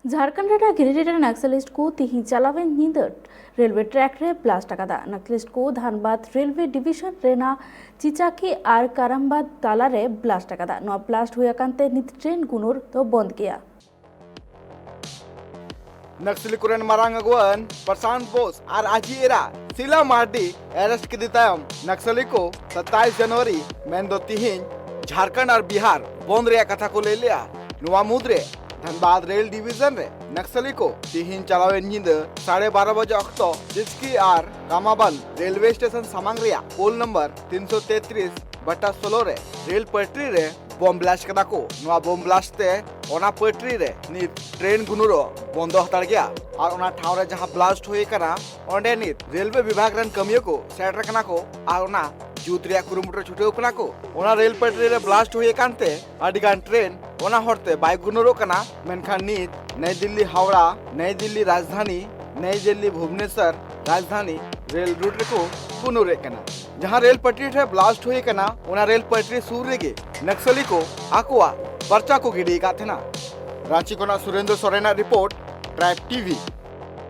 झारखंड रे गिरिडीह नक्सलिस्ट को तिही चलावे नींद रेलवे ट्रैक रे ब्लास्ट आकादा। नक्सलिस्ट को धानबाद रेलवे डिविजन रेना चिचाकी और कारामबाद ताला रे ब्लास्ट आकादा। नवा ब्लास्ट हुई अकांते नित ट्रेन गुनूर तो बंद किया। नक्सली कुरन मारांग अगुवन प्रशांत बोस और आजीरा सिला मार्डी अरेस्ट के दितायम नक्सली को 27 जनवरी मेन दो तिहिन झारखंड और बिहार बंद रे कथा को ले लिया। नुआ मुद्रे धनबाद रेल डिवीजन रे नक्सली को तिहिन चलावे नींद 12:30 बजे अक्तो जिसकी आर कामाबंद रेलवे स्टेशन सामांग रिया पोल नंबर 333/16 रे रेल पटरी रे बम ब्लास्ट कदा को नुआ बम ब्लास्ट ते ओना पटरी रे नित ट्रेन गुनुरो बंद हतार गया और ओना ठाव रे जहां ब्लास्ट हुई कना ओंडे नित रेलवे विभाग रन कमियो को सेटर कना को और ओना जूत रे कुरुमुटर छुटे कना को ओना रेल पटरी रे ब्लास्ट हुई कानते अडिगान ट्रेन ओना हरते बाइक गुनुरो कना मेनखान नित नई दिल्ली हावड़ा नई दिल्ली राजधानी नई दिल्ली भुवनेश्वर राजधानी रेल रूट को गुनुरे कना जहां रेल पटरी रे ब्लास्ट हुई कना ओना रेल पटरी सूर रे नक्सली को आकुआ पर्चा को गिड़ी का थे ना। रांची को Surendra Soren report tribe TV.